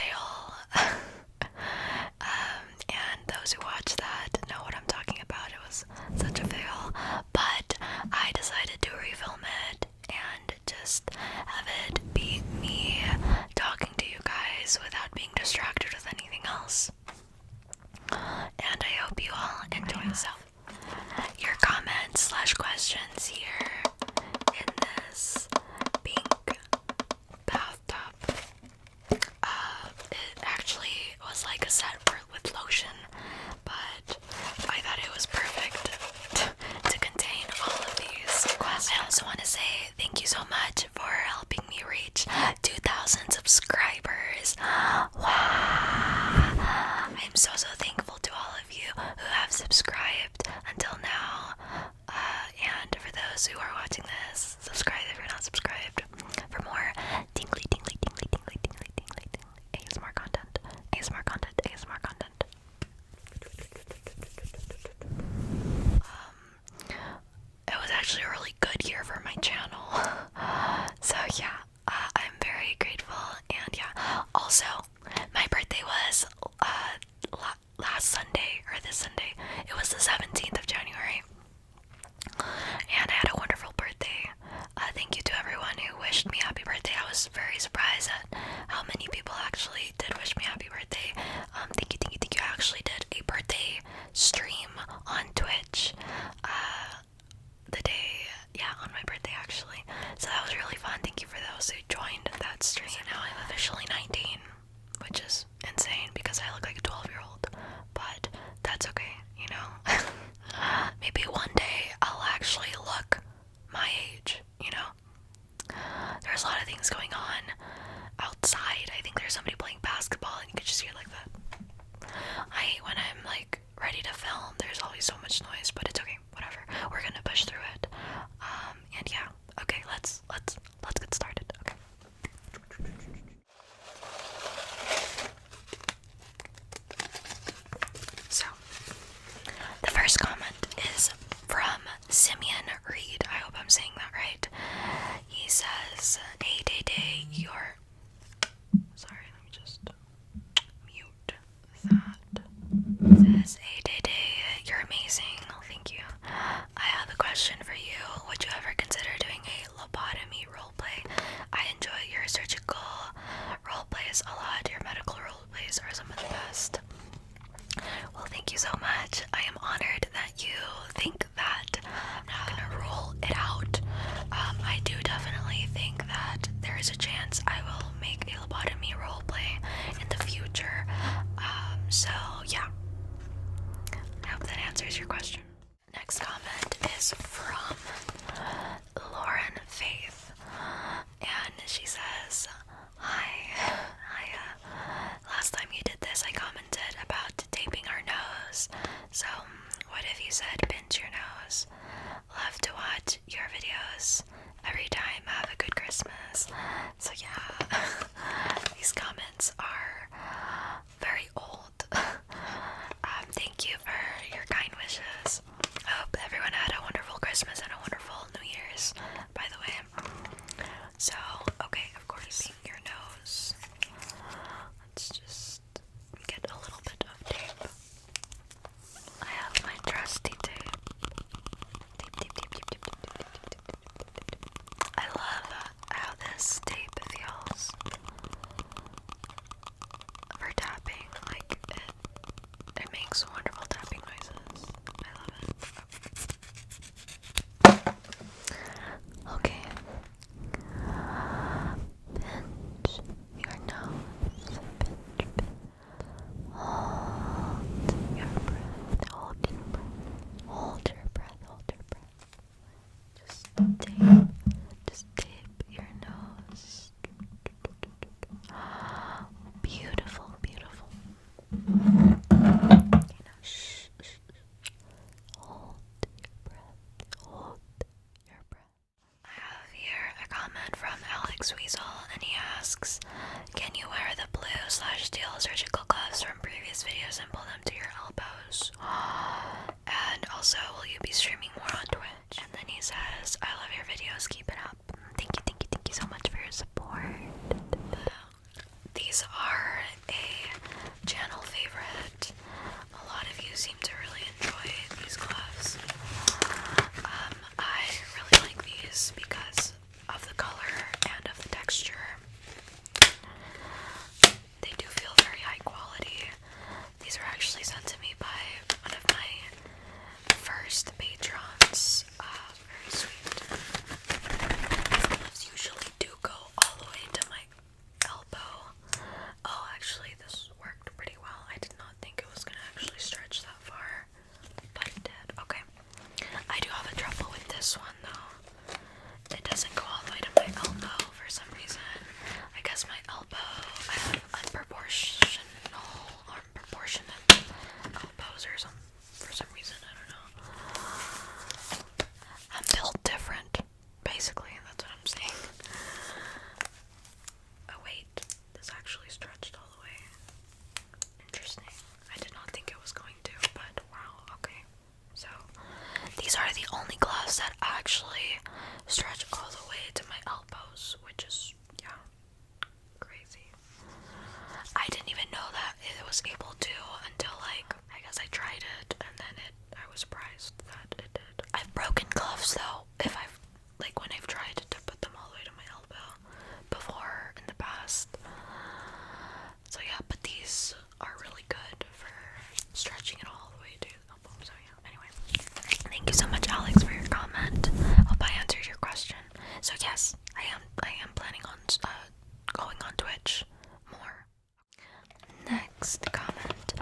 fail. And those who watch that know what I'm talking about. It was such a fail. But I decided to refilm it and just have it be me talking to you guys without being distracted with anything else. And I hope you all enjoy yourself. Your comments slash questions here in this pink bathtub. It actually was like a set with lotion, but I thought it was perfect to contain all of these questions. I also want to say thank you so much for helping me reach 2,000 subscribers. Wow! I'm so thankful to all of you who have subscribed until now. And for those who are watching this, subscribe if you're not subscribed for more tingly ASMR content. It was actually a really good year for my channel. So yeah, I'm very grateful. And yeah, also my birthday was last Sunday, or this Sunday. It was the 17th of January. And I had a wonderful birthday. Thank you to everyone who wished me happy birthday. I was very surprised at how many people actually did wish me happy birthday. Thank you. I actually did a birthday stream on Twitch. The day, on my birthday actually. So that was really fun. Thank you for those who joined that stream. So now I'm officially 19, which is insane because I look like a 12-year-old. But that's okay, you know. Maybe one day I'll actually look my age, you know. There's a lot of things going on outside. I think there's somebody playing basketball and you could just hear like that. When I'm like ready to film, there's always so much noise, but it's okay, whatever. We're gonna push through it. And yeah, okay, let's get started. Okay. So, the first comment is from Simeon Reed. I hope I'm saying that right. He says, "Hey, Day, you're..." Sorry, let me just mute that. He says, "Hey, Day, you're amazing. Thank you. I have a question for you. Would you ever consider doing a lobotomy roleplay? I enjoy your surgical roleplays a lot. Your medical roleplays are some of the best." Well, thank you so much. I am honored that you think that. I'm not gonna rule it out. I do definitely think that there is a chance I will make a lobotomy roleplay in the future. So yeah. I hope that answers your question. Next comment is from Lauren Faith, and she says, "Hi, last time you did this, I commented about taping our nose. So, what if you said pinch your nose? Love to watch your videos every time. Have a good Christmas." So yeah, these comments are a channel favorite. A lot of you seem to really enjoy these gloves. I really like these because of the color and of the texture. They do feel very high quality. These were actually sent to me by one of my first patrons. Very sweet. These gloves usually do go all the way to my elbow. Oh, actually, this worked pretty well. I did not think it was gonna actually stretch that far, but it did. Okay. I do have a trouble with this one though. It doesn't go all the way to my elbow for some reason. I guess my elbow, I have unproportionate elbows or some, for some reason, I don't know. I'm built different, basically, that's what I'm saying. Oh wait, this actually stretched all the way. Interesting. I did not think it was going to, but wow, okay. So, these are the only gloves that actually stretch all the way to my elbows, which is, yeah, crazy. I didn't even know that it was able to until, like, I guess I tried it, and then I was surprised that it did. I've broken gloves, though, when I've tried to put them all the way to my elbow before in the past. So yeah, but these are really good for stretching it all the way to the elbow. So yeah, anyway. Thank you so much, Alex, for your comment. Hope I answered your question. So yes, I am planning on going on Twitch more. Next comment,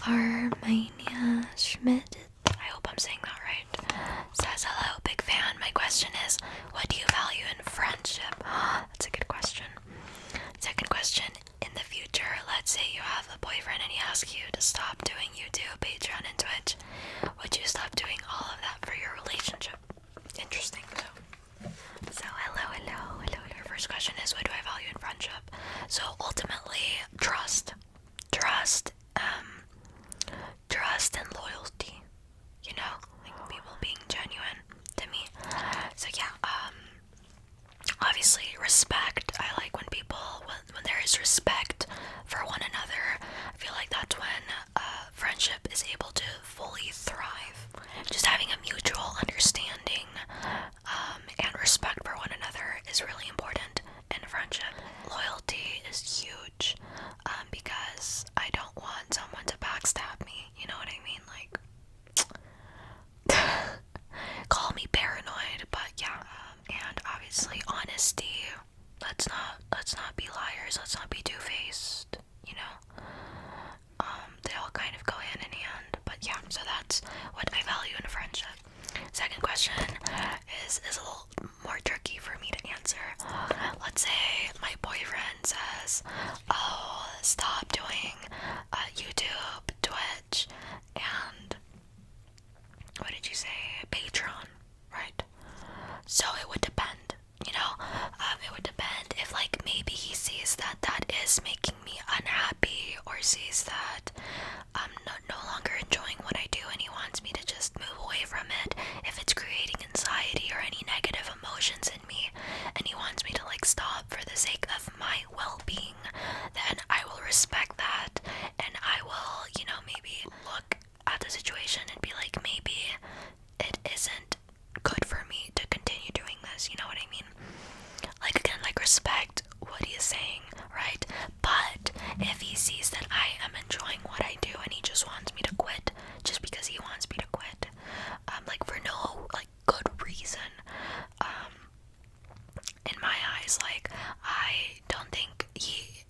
Armenia Schmidt, I hope I'm saying that right, says, hello, big fan. My question is, what do you value in friendship? That's a good question. Second question, in the future, let's say you have a boyfriend and he asks you to stop doing YouTube, Patreon, and Twitch. Would you stop doing all of that for your relationship? Interesting. So hello. First question is, what do I value in friendship? So ultimately, trust and loyalty. You know, like people being genuine to me. So yeah, obviously respect. I like when there is respect for one another. I feel like that's when friendship is able to fully thrive. Just having a mutual understanding and respect for one another is really important in friendship. Loyalty is huge because I don't want someone to backstab me. You know what I mean? Like, call me paranoid, but yeah. And obviously honesty. Let's not be liars. Let's not be two-faced. You know. They all kind of go hand in hand. But yeah, so that's what I value in a friendship. Second question is a little more tricky for me to answer. Let's say my boyfriend says, oh, stop doing YouTube, Twitch, and what did you say? Patreon, right? So it would depend, you know? It would depend if, like, maybe he sees that is making me unhappy, or sees that I'm no longer enjoying what I do and he wants me to just move away from it. If it's creating anxiety or any negative emotions in me and he wants me to, like, stop for the sake of my well-being, then I will respect that, and I will, you know, maybe look at the situation and be like, maybe it isn't good for me to continue doing this, you know what I mean? Like, again, like, respect what he is saying, right? But if he sees that I am enjoying what I do and he just wants me to quit just because he wants me to quit, like, for no, like, good reason, in my eyes, like, I don't think he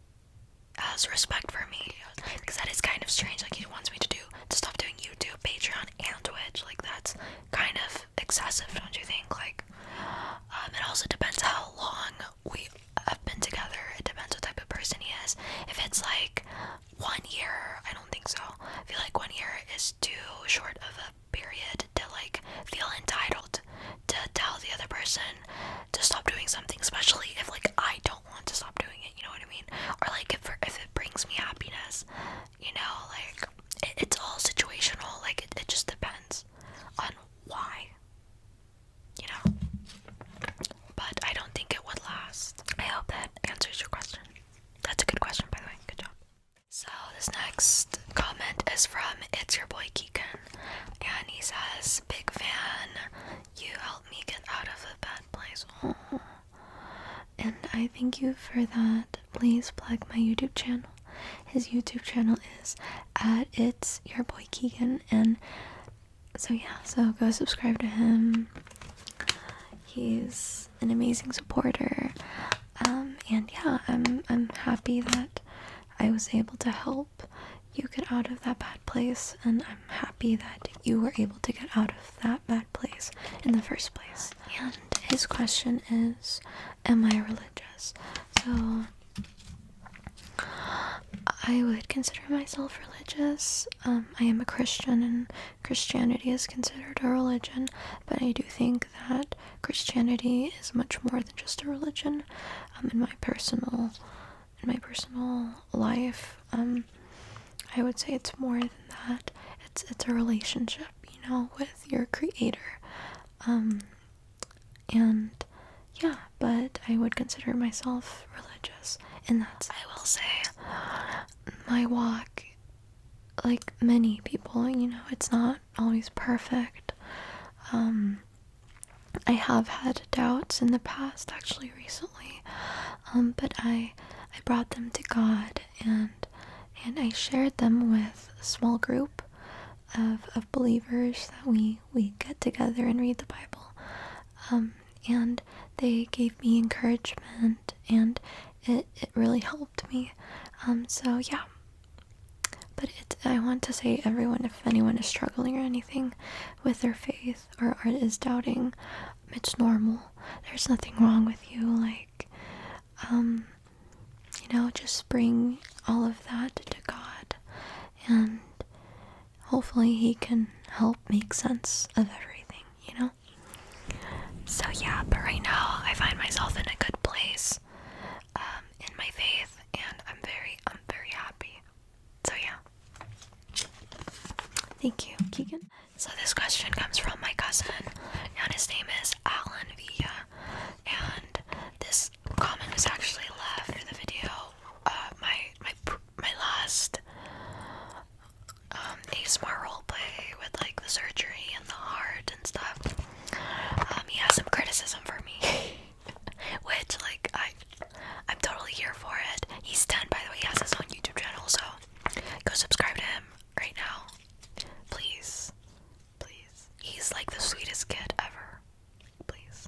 has respect for me, because that is kind of strange. Like, he wants me to stop doing YouTube, Patreon, and Twitch. Like, that's kind of excessive, don't you think? Like, it also depends how long we have been together. It depends what type of person he is. If it's like 1 year, I don't think so. I feel like 1 year is too short of a period to, like, feel entitled to tell the other person to stop doing something, especially if, like, I don't want to stop doing it, you know what I mean? Or, like, if it brings me happiness, you know, like, it's all situational. Like, it just depends on why, you know? But this next comment is from It's Your Boy Keegan, and he says, big fan, you helped me get out of a bad place. Aww. And I thank you for that. Please plug my YouTube channel. His YouTube channel is at It's Your Boy Keegan, and so yeah, so go subscribe to him. He's an amazing supporter, and yeah, I'm happy that I was able to help you get out of that bad place, and I'm happy that you were able to get out of that bad place in the first place. And his question is, am I religious? So I would consider myself religious. I am a Christian, and Christianity is considered a religion, but I do think that Christianity is much more than just a religion. In my personal life, I would say it's more than that. It's a relationship, with your creator. And yeah, but I would consider myself religious, and that's, I will say, my walk, like many people, it's not always perfect. I have had doubts in the past, actually recently, but I brought them to God, and I shared them with a small group of believers that we get together and read the Bible, and they gave me encouragement, and it really helped me. So yeah, but I want to say, everyone, if anyone is struggling or anything with their faith, or is doubting, it's normal. There's nothing wrong with you. Like, just bring all of that to God, and hopefully he can help make sense of everything, So yeah, but right now I find myself in a good place in my faith, and I'm very happy. So yeah. Thank you, Keegan. So this question comes from my cousin, and his name is Alan Villa, and this comment was actually left in the video, my last ASMR roleplay with like the surgery and the heart and stuff. He has some criticism for me, which like I'm totally here for it. He's 10, by the way. He has his own YouTube channel, so go subscribe to him right now, please. He's like the sweetest kid ever. Please.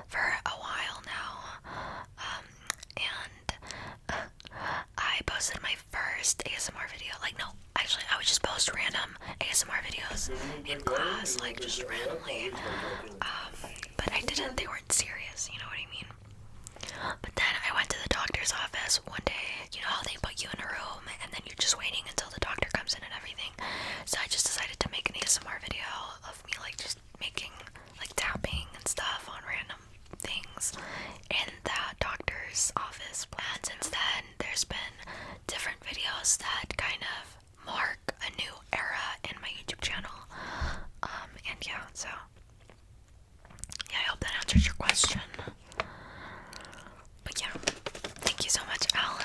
for a while now. And I posted my first ASMR video. Like, no, actually, I would just post random ASMR videos in class, like, just randomly. But I didn't, they weren't serious, you know what I mean? But then I went to the doctor's office one day. You know how they put you in a room and then you're just waiting until the doctor comes in and everything. So I just decided to make an ASMR video of me, like, just making, like, tapping and stuff on random things in that doctor's office. And since then, there's been different videos that kind of mark a new era in my YouTube channel. And yeah, so yeah, I hope that answers your question. But yeah, thank you so much, Alan,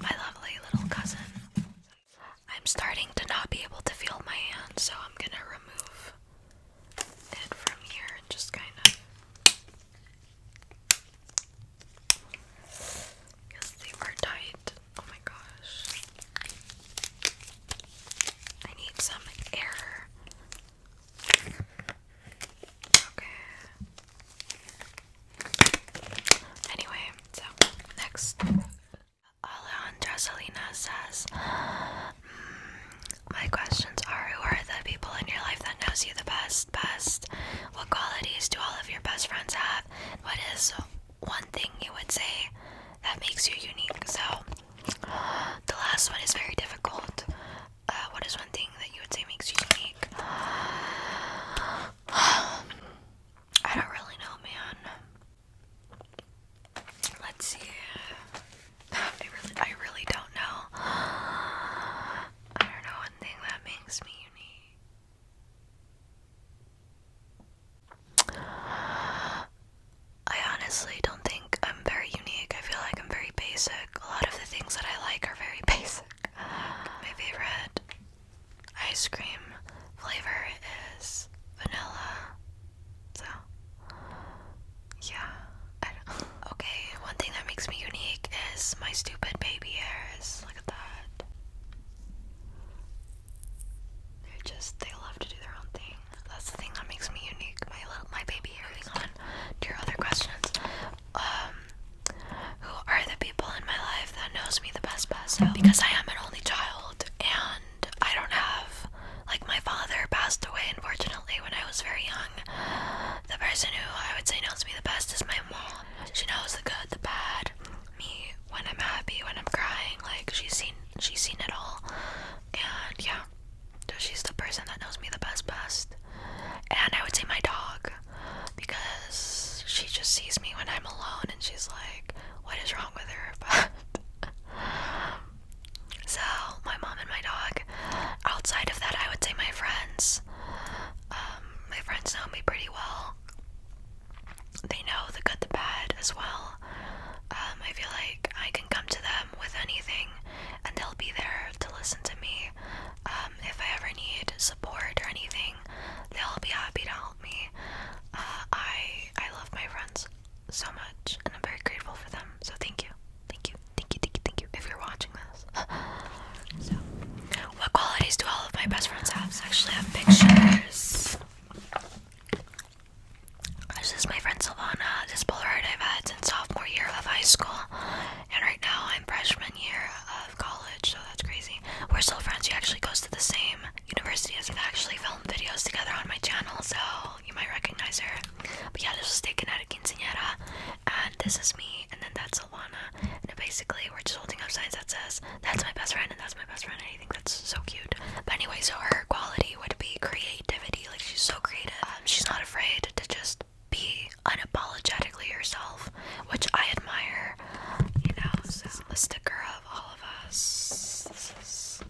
my lovely little cousin. I'm starting to not be able to feel my hand, so I'm gonna remove it from here and just kind of, because they were tight. Oh my gosh. I need some air. Okay. Anyway, so next, Alejandra Selena says, my questions are, who are the people in your life that knows you the best? What qualities do all of your best friends have? What is one thing you would say that makes you unique? So, the last one is very difficult. What is one thing that you would say makes you unique? I don't really know, man. Let's see. I really don't know. I don't know one thing that makes me unique. I honestly don't think I'm very unique. I feel like I'm very basic. A lot of the things that I like are very basic. My favorite ice cream flavor is vanilla. So, yeah. Okay, one thing that makes me unique is my stupid baby hairs. Look at that. They love to do their own thing. That's the thing that makes me unique. My baby hair. Moving on to your other questions. Who are the people in my life that knows me the best? Because I am an only child, and I don't have, like, my father passed away, unfortunately, when I was very young. The person who I would say knows me the best is my mom. She knows the good, the bad, me when I'm happy, when I'm crying. Like, she's seen it all. And yeah, so she's the person that knows me the best. And I would say my dog, because she just sees me when I'm alone and she's like, what is wrong with her? But so my mom and my dog. Outside of that, I would say my friends. My friends know me pretty well. They know the good, the bad as well. I feel like I can come to them with anything and they'll be there to listen to me. If I ever need support or anything, they'll be happy to help me. I love my friends so much, and I'm very grateful for them. So thank you if you're watching this. So, what qualities do all of my best friends have? So I actually have pictures. This is my friend Silvana. This Polaroid I've had since sophomore year of high school, and right now I'm freshman year of college, so that's crazy. We're still friends. She actually goes to the same university as I've actually filmed videos together on my channel, so you might recognize her. But yeah, this was taken at a quinceañera, and this is me, and then that's Silvana, and basically we're just holding up signs that says, that's my best friend, and that's my best friend, and I think that's so cute. But anyway, so her quality would be creativity. Like, she's so creative. She's not afraid to just be unapologetically herself, which I admire, you know. So a sticker of all of us. This is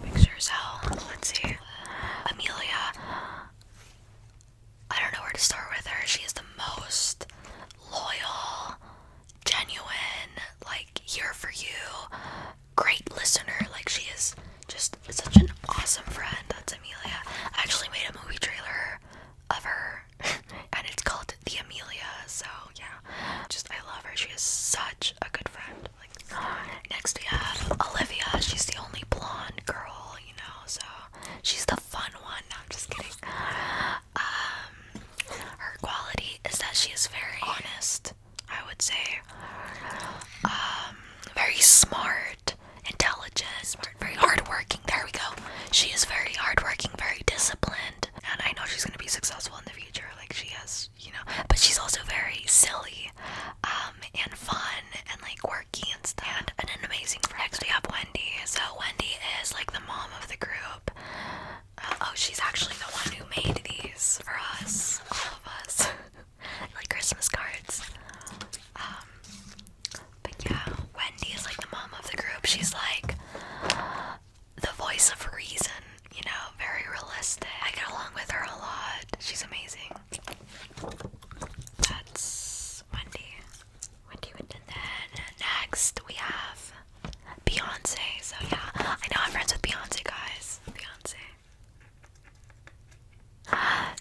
pictures. Let's see. Amelia. I don't know where to start.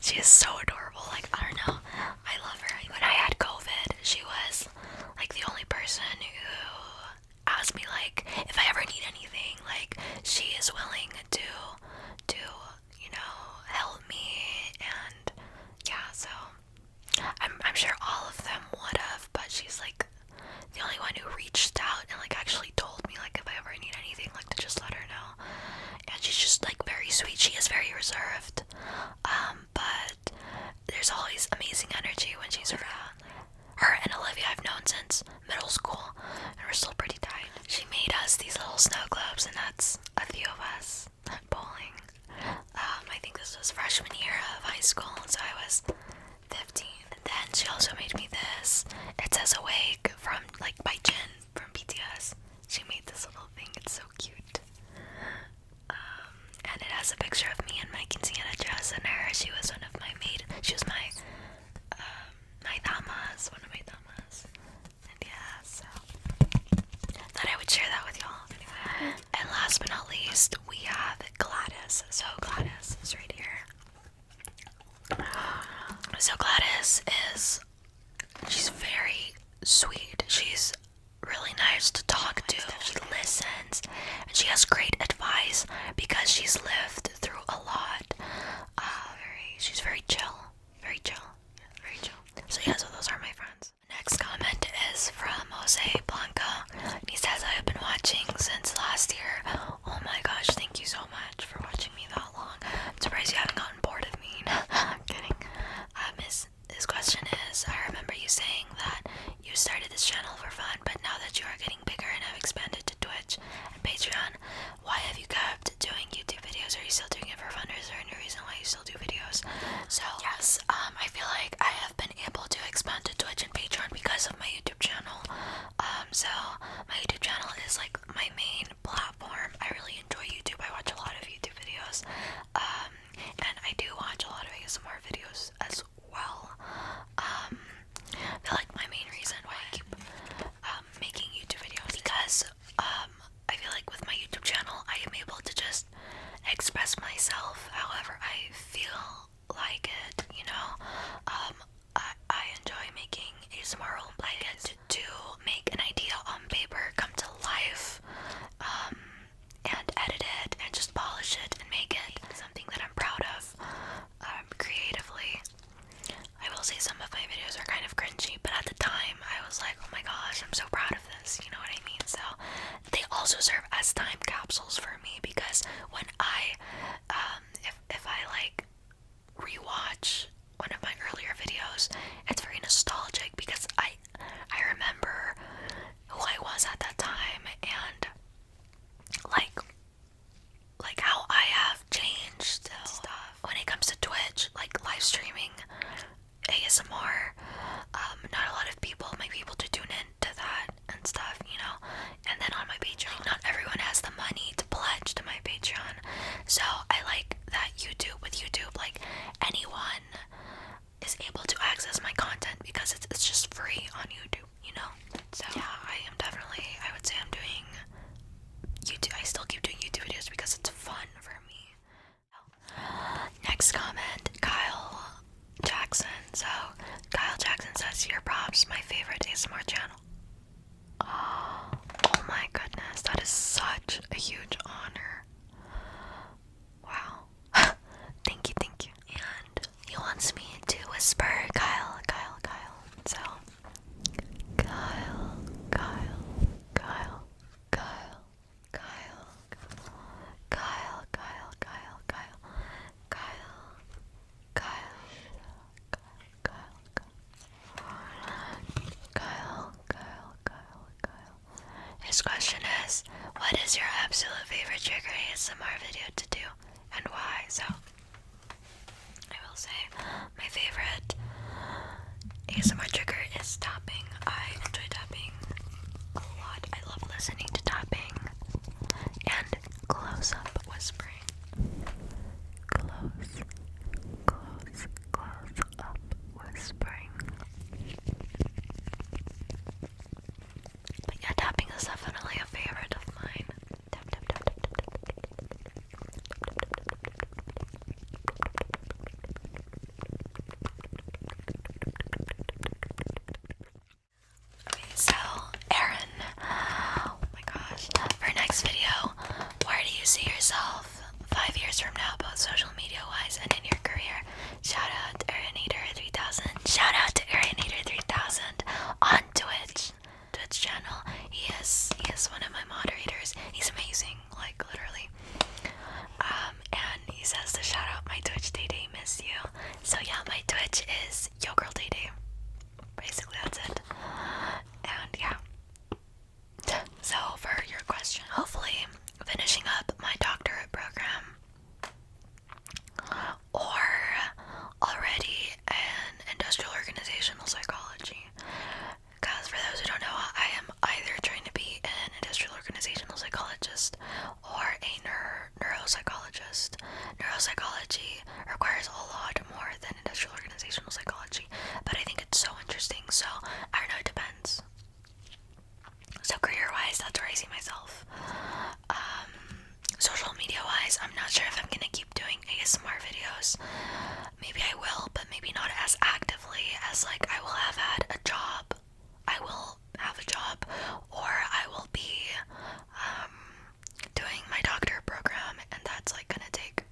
She is so adorable. Like, I don't know. I love her. When I had COVID, she was like the only person who asked me like if I ever need anything. Like, she is willing to help me, and yeah, so I'm sure all of them would have, but she's like the only one who reached out and like actually told me like if I ever need anything, like to just let her know. And she's just like very sweet. She is very reserved, but there's always amazing energy when she's around. Her and Olivia I've known since middle school, and we're still pretty tight. She made us these little snow globes, and that's a few of us bowling. I think this was freshman year of high school, so I was 15. And then she also made me this. It says "Awake" from like by Jin from BTS. She made this little thing. It's so cute. And it has a picture of me in my quinceañera dress and her. She was one of my maid. She was my damas, one of my damas. And yeah, so thought I would share that with y'all. Anyway. And last but not least, we have Gladys. So Gladys is right here. So Gladys she's very sweet. She's really nice to talk to. She listens, and she has great advice because she's lived through a lot. She's very chill, very chill, very chill. So yeah, so those are my friends. Next comment is from Jose Blanca. And he says, I have been watching since last year. Oh my gosh, thank you so much for watching me that long. I'm surprised you haven't gotten bored of me. I'm kidding. His question is, I remember you saying that you started this channel for fun, but now that you are getting bigger and have expanded to Twitch and Patreon, why have you kept doing YouTube videos? Are you still doing it for fun, or is there any reason why you still do videos? So yes, I feel like I have been able to expand to Twitch and Patreon because of my YouTube channel. So my YouTube channel is like my main platform. I really enjoy YouTube. I watch a lot of YouTube videos, and I do watch a lot of ASMR videos as well. I feel like my main reason why I keep making YouTube videos because I feel like with my YouTube channel I am able to just express myself however I feel like it, you know. I enjoy making ASMR role play. I get to make an idea on paper come to life, and edit it and just polish it and make it something that I'm proud of creatively. I will say some of my videos are kind of cringy, but at the time I was like, oh my gosh, I'm so proud of this, you know what I mean? So they also serve as time capsules for me, because when I if I like rewatch one of my earlier videos, it's very nostalgic because I remember who I was at that time, and like how I have changed and stuff. When it comes to Twitch, like live streaming ASMR, not a lot of people might be able to tune in to that and stuff, you know. And then on my Patreon, not everyone has the money to pledge to my Patreon. So I like that with YouTube, like anyone is able to access my content because it's just free on YouTube, you know. So yeah, I would say I'm doing YouTube. I still keep doing YouTube videos because it's fun for me. Next comment, Kyle Jackson. So Kyle Jackson says, your props, my favorite ASMR channel. Oh my goodness, that is such a huge honor. Wow. Thank you. And he wants me to whisper Kyle. So Kyle. His question is, what is your absolute favorite trigger ASMR video to do, and why? So I will say my favorite ASMR trigger is tapping. I enjoy tapping a lot. I love listening to tapping and close-up whispering. Close up whispering. But yeah, tapping is definitely a favorite of mine. Tap. which is Yo Girl Day Day. Basically, that's it. And yeah. So, for your question, hopefully finishing up my doctorate program or already in industrial organizational psychology. Because for those who don't know, I am either trying to be an industrial organizational psychologist or a neuropsychologist. Neuropsychology requires a lot more than industrial organizational psychology, but I think it's so interesting, so I don't know, it depends. So career-wise, that's where I see myself. Social media-wise, I'm not sure if I'm gonna keep doing ASMR videos. Maybe I will, but maybe not as actively as, like, I will have had a job. I will have a job, or I will be doing my doctorate program, and that's, like, gonna take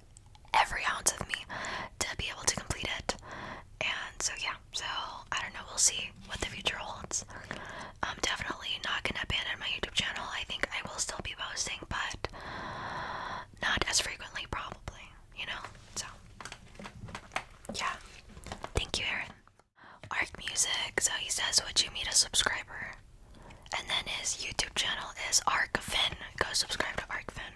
every ounce of me to be able to complete it. And so yeah, so I don't know, we'll see what the future holds. I'm definitely not gonna abandon my YouTube channel. I think I will still be posting, but not as frequently, probably, you know? So yeah, thank you, Aaron. Arc Music, so he says, would you meet a subscriber? And then his YouTube channel is ArcFin. Go subscribe to ArcFin.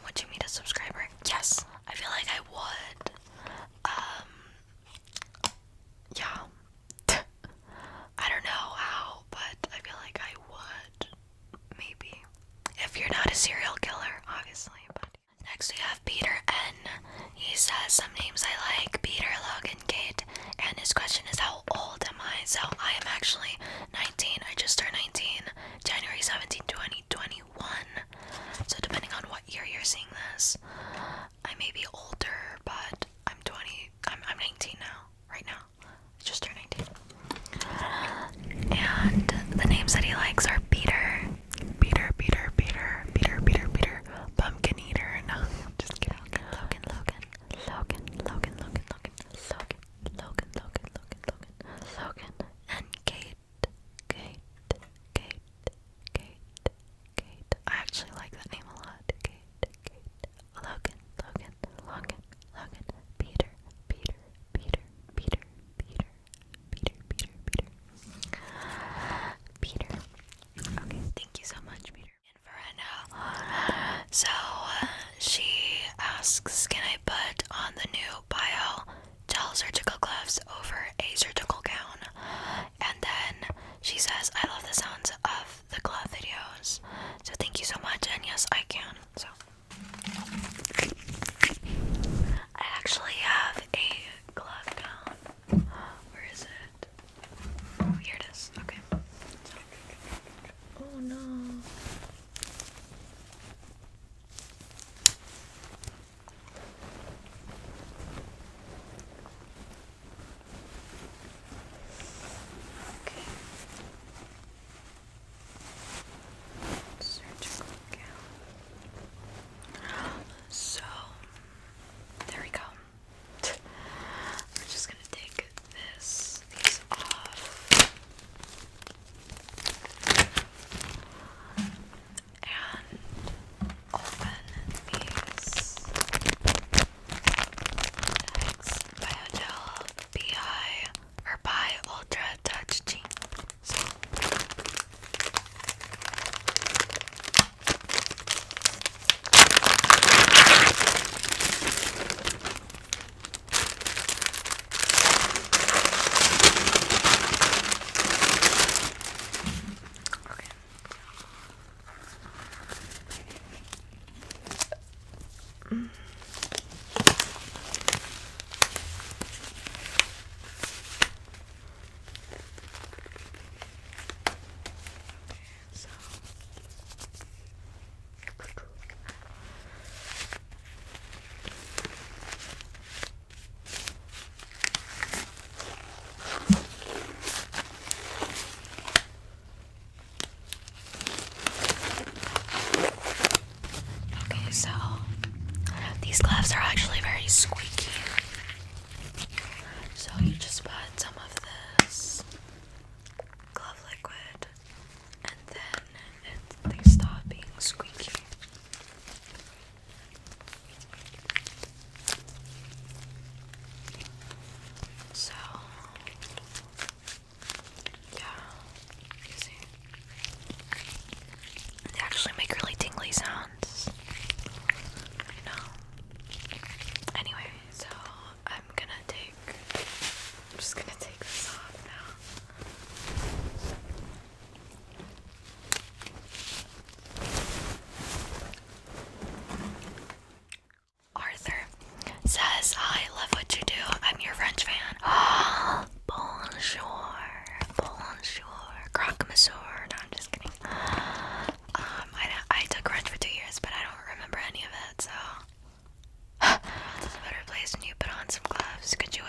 Would you meet a subscriber? Yes, I feel like I would. Yeah. I don't know how, but I feel like I would. Maybe. If you're not a serial killer, obviously. But next we have Peter N. He says some names I like: Peter, Logan, Kate. And his question is, how old am I? So I am actually 19. I just turned 19, January 17, 20.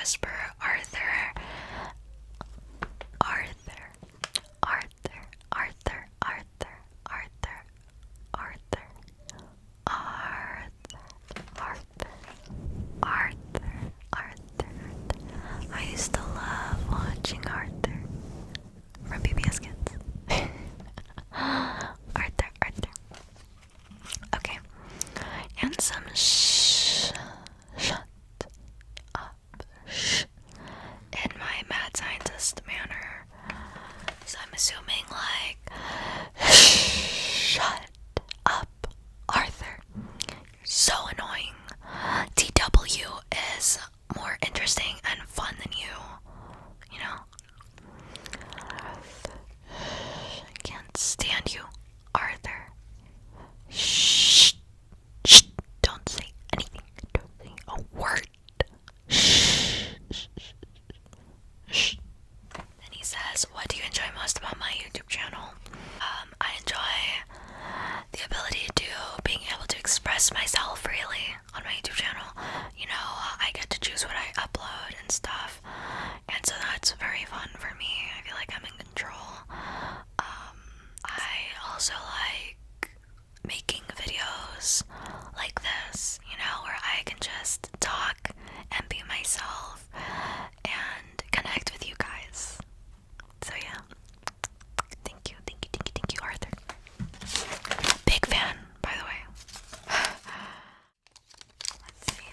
whisper Arthur. Arthur. Arthur. Arthur. Arthur. Arthur. Arthur. Arthur. Arthur. Arthur. Arthur. I used to love watching Arthur from PBS Kids. Arthur. Arthur. Okay. And some shut up, shh, in my mad scientist manner. So I'm assuming like, shut up, Arthur. You're so annoying. TW is more interesting and fun than you know? I can't stand you, Arthur. Shh. Shh. Don't say anything. Don't say a word. Shh. Shh. Shh. Then he says, what do you enjoy most about my YouTube channel? I enjoy the ability to being able to express myself freely on my YouTube channel. You know, I get to choose what I upload and stuff, and so that's very fun for me. I feel like I'm in control. I also like making videos like this, you know, where I can just talk and be myself and connect with you guys. So yeah, thank you, Arthur. Big fan, by the way. Let's see.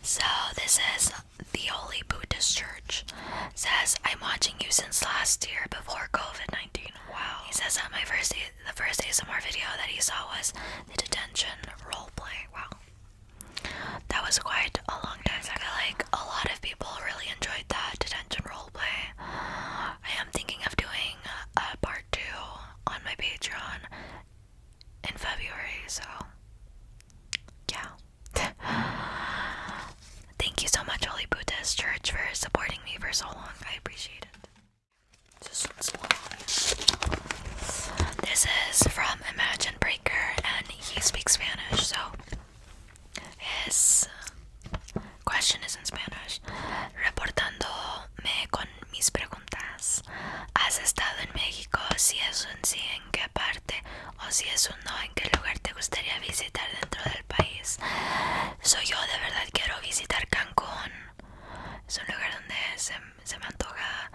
So this is the Holy Buddhist Church. Says, I'm watching you since last year before COVID-19. Wow. He says that the first ASMR video that he saw was the detention roleplay. Wow. That was quite a long time. I feel like a lot of people really enjoyed that detention roleplay. I am thinking of doing a part 2 on my Patreon in February, so yeah. Thank you so much, Holy Buddhist Church, for supporting me for so long. I appreciate it. This is from Imagine Breaker, and he speaks Spanish, so his question is in Spanish. Reportándome con mis preguntas. ¿Has estado en México? Si es un sí, ¿en qué parte? O si es un no, ¿en qué lugar te gustaría visitar dentro del país? So yo de verdad quiero visitar Cancún. Es un lugar donde se me antoja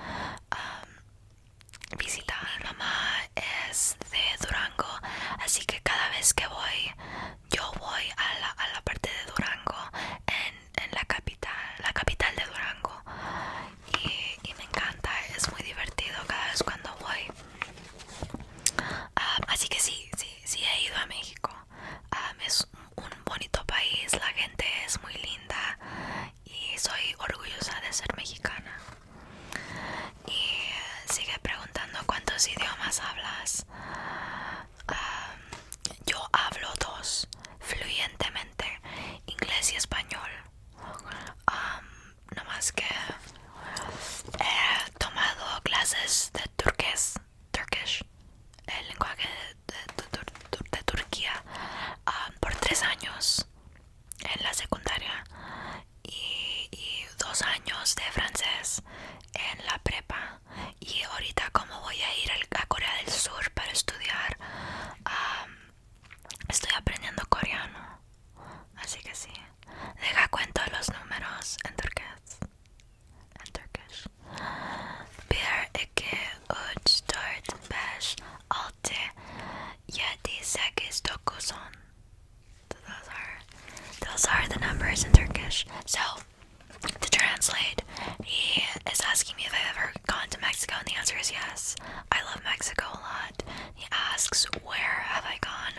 visitar. Mi mamá es de Durango, así que cada vez que voy, yo voy a la parte de Durango, en la capital de Durango, y me encanta, es muy divertido cada vez cuando voy. Así que sí he ido a México. Es un bonito país, la gente es muy linda y soy orgullosa de ser mexicana. Y sigue preguntando cuántos idiomas hablas. Yo hablo 2 fluyentemente, inglés y español. No más que he tomado clases de Turkish, el lenguaje de Turquía, por 3 años en la secundaria y 2 años de francés en la prepa. Y ahorita, como voy a ir a Corea del Sur para estudiar, estoy aprendiendo coreano. Así que sí, deja cuento los números en Turkish. Bir, iki, üç, dört, beş, altı, yedi, sekiz, dokuz, on. Those are the numbers in Turkish. So, to translate, he is asking me if I've ever gone to Mexico, and the answer is yes. I love Mexico a lot. He asks, where have I gone?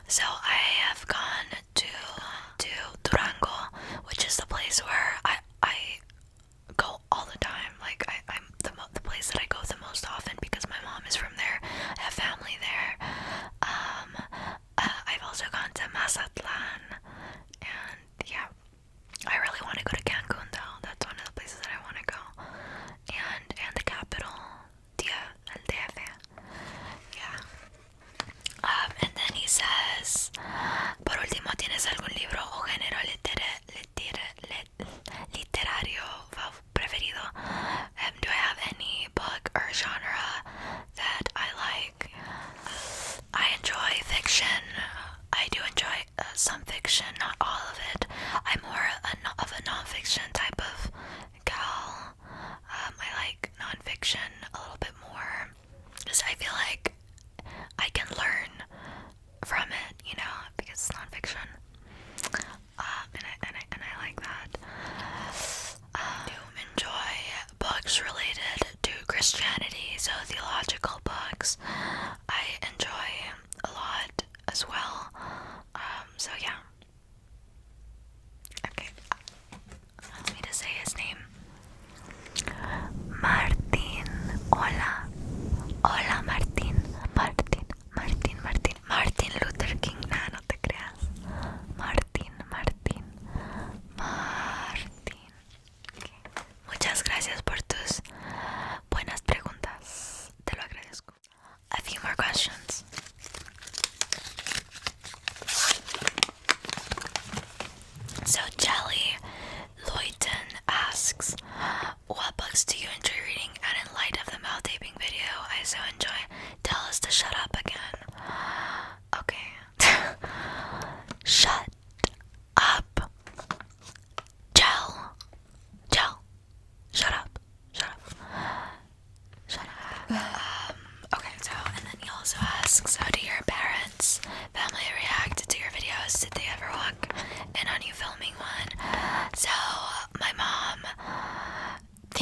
So I have gone to Durango, which is the place where I go all the time. Like, I'm the place that I go the most often because my mom is from there. I have family there. I've also gone to Mazatlan, and yeah, I really want to go to Cancun though. That's one of the places that I want to go. And the capital, el DF. Yeah. And then he says, por último,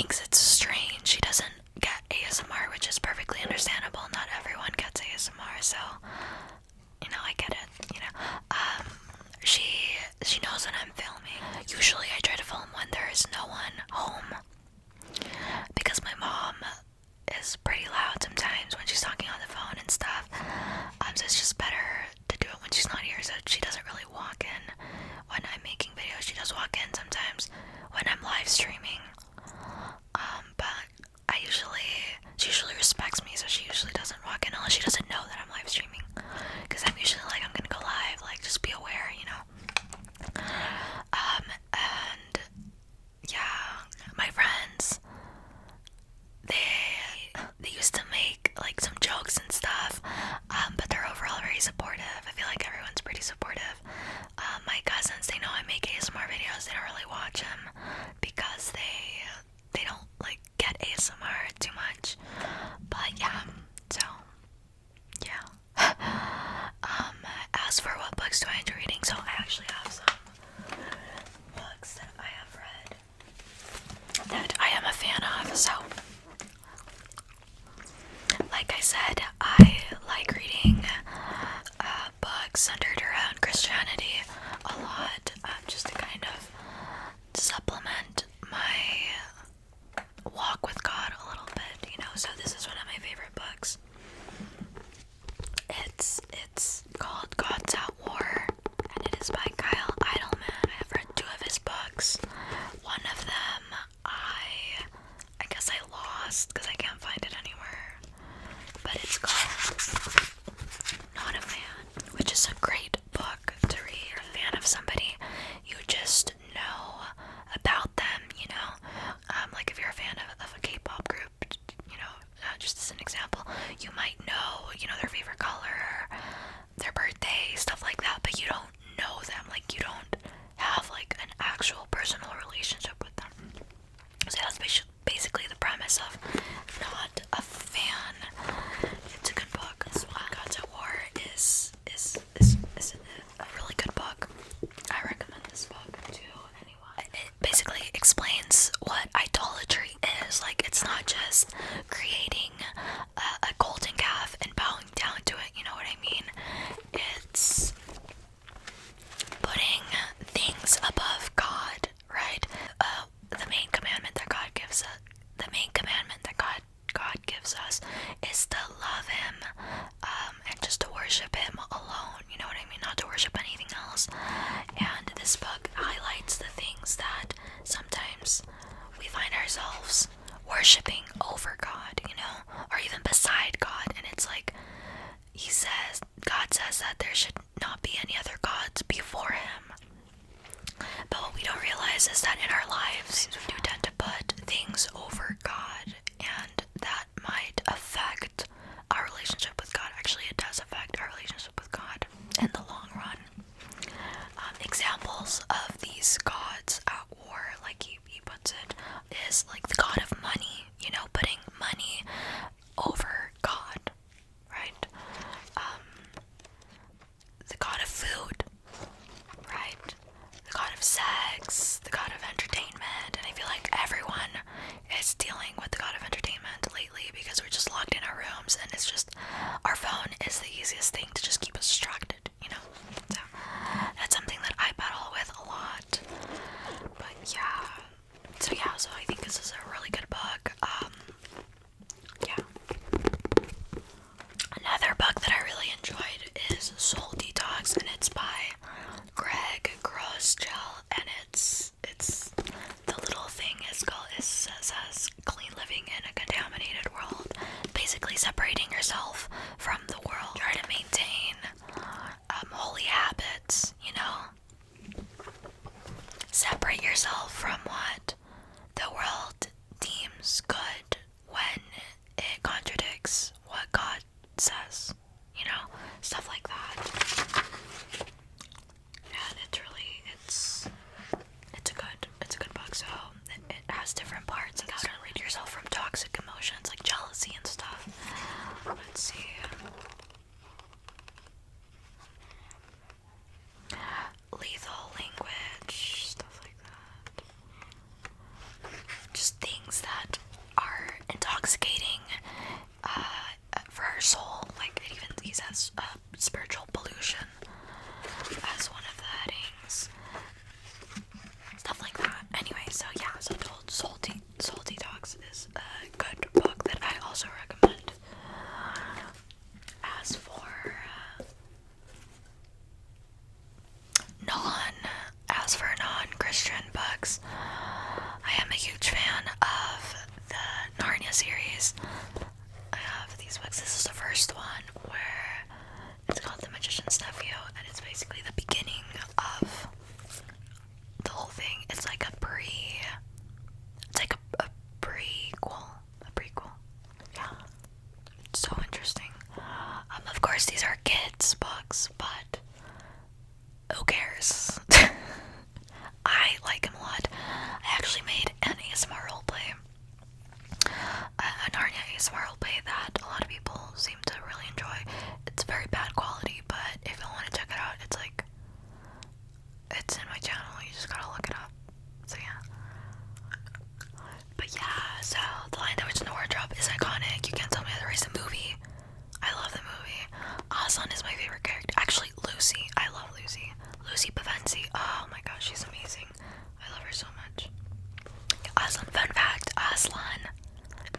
thinks it's strange. She doesn't get ASMR, which is perfectly understandable. Not everyone gets ASMR, so I get it. She knows when I'm filming. Usually I try to film when there is no one home, because my mom is pretty loud sometimes when she's talking on the phone and stuff. So it's just better to do it when she's not here, so she doesn't really walk in when I'm making videos. She does walk in sometimes when I'm live streaming. But she usually respects me, so she usually doesn't walk in unless she doesn't know that I'm live streaming. Because I'm usually like, I'm gonna go live, like, just be aware, and yeah, my friends, they used to make like some jokes and stuff, but they're overall very supportive. I feel like everyone's pretty supportive. My cousins, they know I make ASMR videos. They don't really watch them because they don't like get ASMR too much. But yeah, so yeah. As for what books do I enjoy reading, so I actually have some books that I have read that I am a fan of. So like I said, I like reading books centered around Christianity a lot, just to kind of supplement my walk with God a little bit, so this is one of my favorite books. It's called God's at War, and it is by Kyle Idleman. I have read 2 of his books. One of them I guess I lost because I can't find it anywhere, but it's called Not a Fan, which is a great book to read. You're a fan of somebody, you just know about them, like if you're a fan of a K-pop group, just as an example, you might know, their favorite color, their birthday, stuff like that, but you don't know them, like you don't have like an actual personal relationship with them. So that's basically the premise of Not a Fan. It's a good book. This one, God's at War, is a really good book. I recommend this book to anyone. It basically explains what idolatry is. Like, it's not just creating a golden calf and bowing down to it, you know what I mean? It's putting things above God, right? The main commandment that God gives us is to love Him, and just to worship Him alone, you know what I mean? Not to worship anything else. And this book highlights the things that sometimes we find ourselves worshiping over God, or even beside God, and it's like, God says that there should not be any other gods before Him. But what we don't realize is that in our lives, we do tend to put things over God, and that might affect our relationship with God. Actually, it does affect our relationship with God in the long run. Examples of these gods at war, like he puts it, is like the god of money, putting money over God, right? The god of food, right? The god of sex, the god of entertainment, and I feel like everyone is dealing with the god of entertainment lately because we're just locked in our rooms, and it's just, our phone is the easiest thing to just keep us distracted, So that's something that I battle with a lot. But yeah, so I think this is a really good book. Yeah. Another book that I really enjoyed is Soul Detox, and it's by Greg Groeschel, and it's the little thing says clean living in a contaminated world. Basically separating yourself from the world. Try to maintain holy habits, Separate yourself from what the world deems good when it contradicts what God says, stuff like that. And it's a good book. So it has different parts of how to rid yourself from toxic emotions like jealousy and stuff. Let's see. Lethal language, stuff like that. Just things that am a huge fan of the Narnia series. I have these books. This is the first one where it's called The Magician's Nephew, and it's basically the beginning of the whole thing. It's like a prequel. A prequel. Yeah. It's so interesting. Of course, these are kids' books, but who cares? I like them a lot. I actually made an ASMR roleplay. A Narnia ASMR roleplay that a lot of people seem to really enjoy. It's very bad quality, but if you want to check it out, it's in my channel. You just gotta look it up. So yeah. But yeah, so The Lion, the Witch, and the Wardrobe is iconic. You can't tell me otherwise. The movie, I love the movie. Aslan is my favorite character. Actually, Lucy. I love Lucy. Lucy Pevensie. Oh my gosh, she's amazing. I love her so much. Aslan, fun fact, Aslan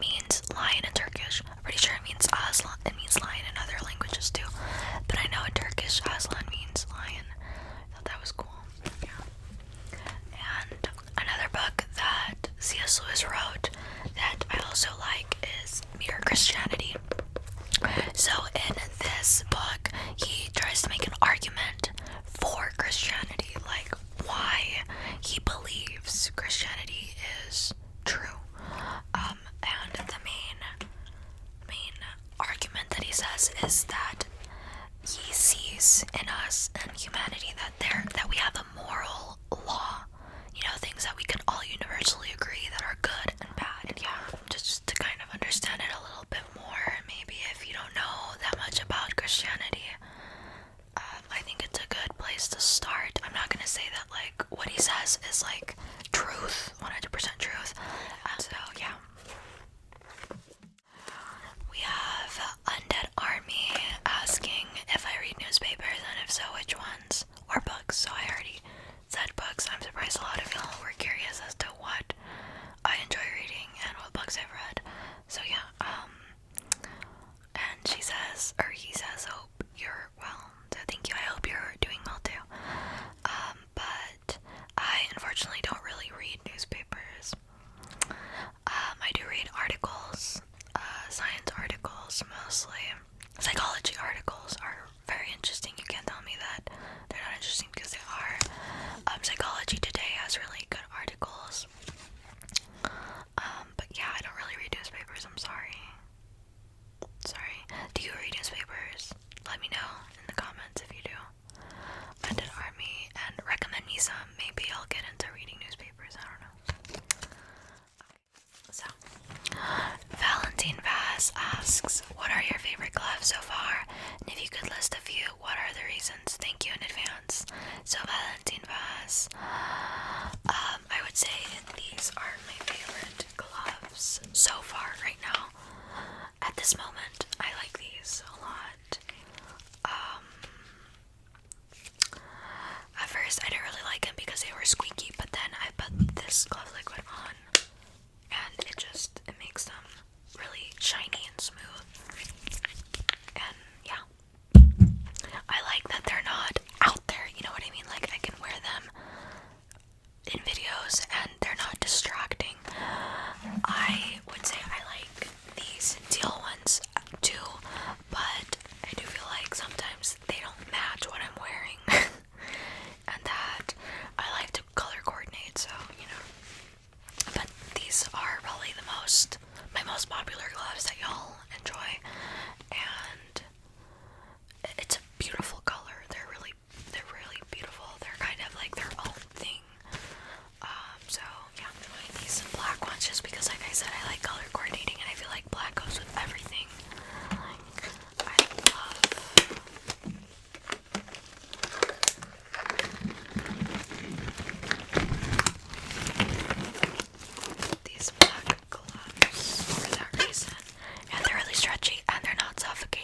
means lion in Turkish. I'm pretty sure it means Aslan. It means lion in other languages too. But I know in Turkish, Aslan means lion. I thought that was cool. Yeah. And another book that C.S. Lewis wrote that I also like is Mere Christianity. So in this book, he tries to make an argument for Christianity, like why he believes Christianity is true. And the main argument that he says is that he sees in us and humanity that we have a moral law, you know, things that we can all universally agree that are good and bad. And yeah, just to kind of understand it a little bit more, maybe if you don't know that much about Christianity, I think it's a good place to start. I'm not gonna say that like what he says is like truth, 100% truth. So yeah. We have Undead Army asking if I read newspapers, and if so, which ones? Or books. So I already said books. I'm surprised a lot of y'all were curious as to what I enjoy reading and what books I've read. So yeah, and she says, or he says, hope you're well. So thank you. I hope you're doing well too. But I unfortunately don't really read newspapers. I do read articles, science articles mostly. Psychology articles are very interesting. You can't tell me that they're not interesting because they are. Psychology Today has really good articles. But yeah, I don't really read newspapers. I'm sorry. Do you read newspapers? Let me know in the comments if you do. Undead Army, and recommend me some. Maybe I'll get into reading newspapers. I don't know. So, Valentine Vaz asks, what are your favorite gloves so far? And if you could list a few, what are the reasons? Thank you in advance. So, Valentine Vaz, I would say these are my favorite gloves so far right now. At this moment, I like these a lot. At first, I didn't really like them because they were squeaky, but then I put this glove liquid on, and it makes them really shiny and smooth. And yeah, I like that they're not out there, you know what I mean? Like, I can wear them in videos and they're not distracting. I would say I like these teal ones too, but I do feel like sometimes they don't match what I'm wearing. And that I like to color coordinate, so you know. But these are probably my most popular gloves that y'all enjoy, and it's a beautiful color. They're really beautiful. They're kind of like their own thing. So yeah, I'm doing these black ones just because, like I said, I like color coordinating, and I feel like black goes with everything. Like, I love these black gloves for that reason. And they're really stretchy and they're not suffocating.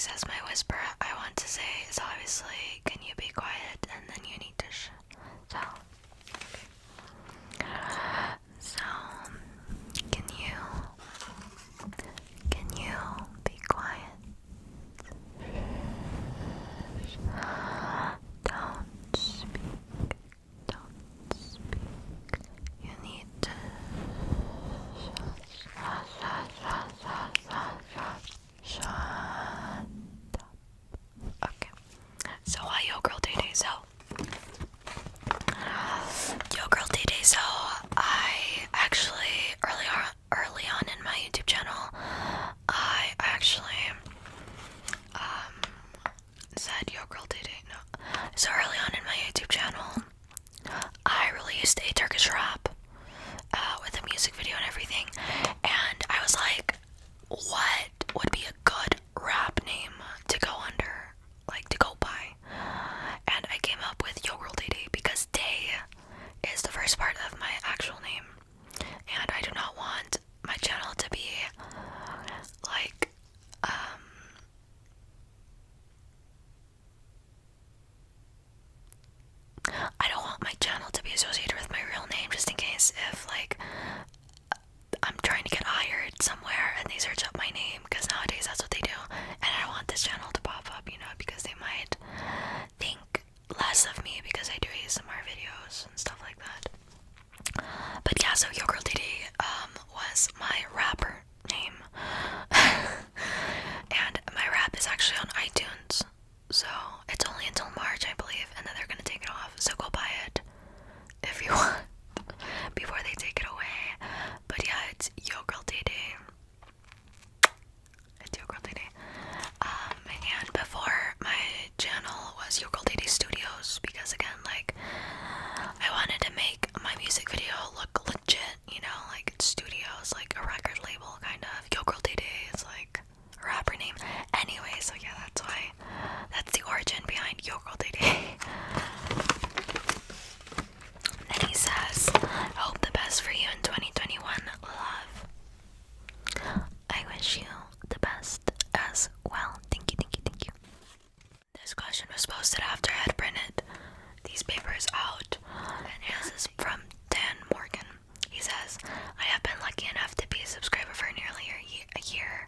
says my whisper I want to say is obviously, can you be quiet, and then you need to so can you be quiet? Don't speak. Don't speak. You need to shut up. Okay. So why Yo Girl Day Day? So Yo Girl Day Day. So I actually early on in my YouTube channel, I actually said Yo Girl Day Day. No. So early on in my YouTube channel, I released a Turkish rap with a music video and everything, and I was like, what would be a good rap name to go under, like to go by? And I came up with Yo Girl Day Day because day is the first part of my actual name, and I do not want my channel to be like I don't want my channel to be associated with my real name, just in case if like I'm trying to get hired somewhere and they search up my name, because nowadays that's what they do, and I don't want this channel to pop up, you know, because they might think less of me because I do ASMR videos and stuff like that. But yeah, so Yo Girl Day Day was my rapper name. And my rap is actually on iTunes, so it's only until March, I believe, and then they're gonna take it off, so go buy it if you want before they take it away. But yeah, it's Yo Girl Day Day. It's Yo Girl Day Day. And before, my channel was Yo Girl Day Day Studios, because again, like, I wanted to make my music video look legit, you know, like it's studios, like a record label kind of. Yo Girl Day Day is like a rapper name. Anyway, so yeah, that's the origin behind Yo Girl Day Day. Then he says, hope the best for you in 2021, love. I wish you the best as well. Thank you, thank you, thank you. This question was posted after I had printed these papers out, and this is from Dan Morgan. He says, I have been lucky enough to be a subscriber for nearly a year,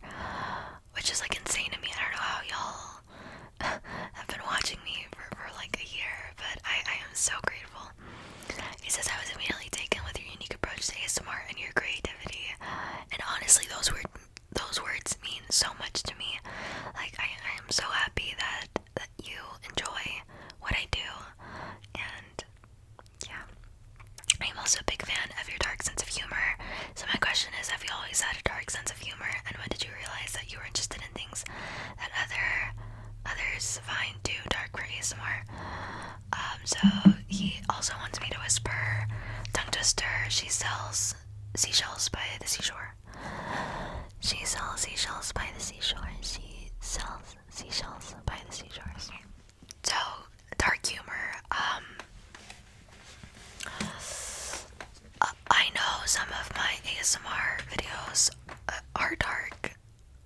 which is like insane to me. I don't know how y'all have been watching me for like a year, but I am so grateful. He says, I was immediately taken with your unique approach to ASMR and your creativity, and honestly those words mean so much to me. Like I am so happy that you enjoy what I do, and yeah, I'm also a big fan of your dark sense of humor. So my question is, have you always had a dark sense of humor, and when did you realize that you were interested in things that others find too dark for ASMR? So he also wants me to whisper tongue twister. She sells seashells by the seashore. She sells seashells by the seashore. She sells seashells by the seashores. So, dark humor. I know some of my ASMR videos are dark.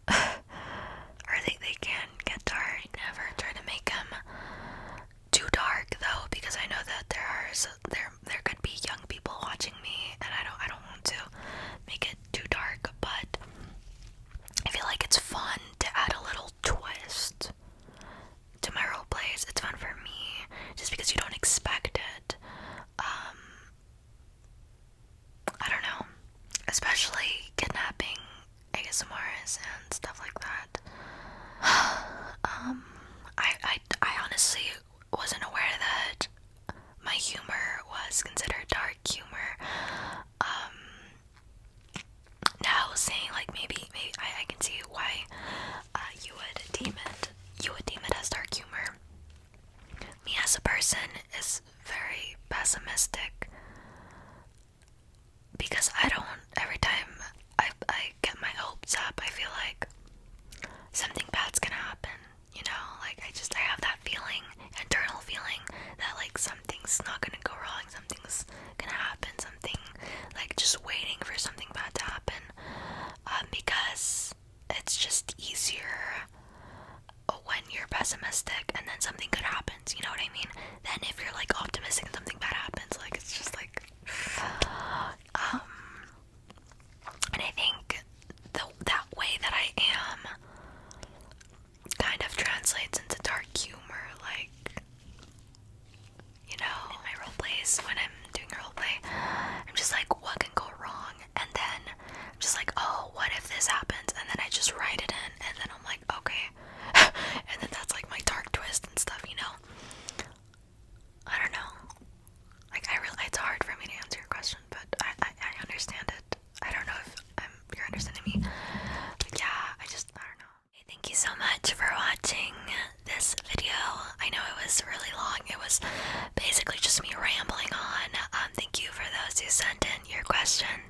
Or they can get dark. I never try to make them too dark though, because I know that there could be young people watching me, and I don't want to make it too dark, but I feel like it's fun to add a little twist to my role plays. It's fun for me just because you don't expect it. I don't know, especially kidnapping ASMRs and stuff like that. I honestly wasn't aware that my humor was considered dark humor. Now saying like maybe I can see why you would deem it as dark humor. Me as a person is very pessimistic, because every time I get my hopes up, I feel like something bad's gonna happen, you know, like I have that feeling, internal feeling, that like something's not gonna go wrong, something's gonna happen, something, like just waiting for something bad to happen, because it's just easier pessimistic and then something good happens, you know what I mean? Then if you're like optimistic and something bad happens, like it's just like and I think that way that I am kind of translates into dark humor, like, you know, in my role plays, when I'm doing role play, I'm just like, what can go wrong? And then I'm just like, oh, what if this happens? And then I just write it in, and then I'm like, okay. And then that's like my dark twist and stuff, you know? I don't know. Like, it's hard for me to answer your question, but I understand it. I don't know if you're understanding me. But yeah, I don't know. Hey, thank you so much for watching this video. I know it was really long. It was basically just me rambling on. Thank you for those who sent in your questions.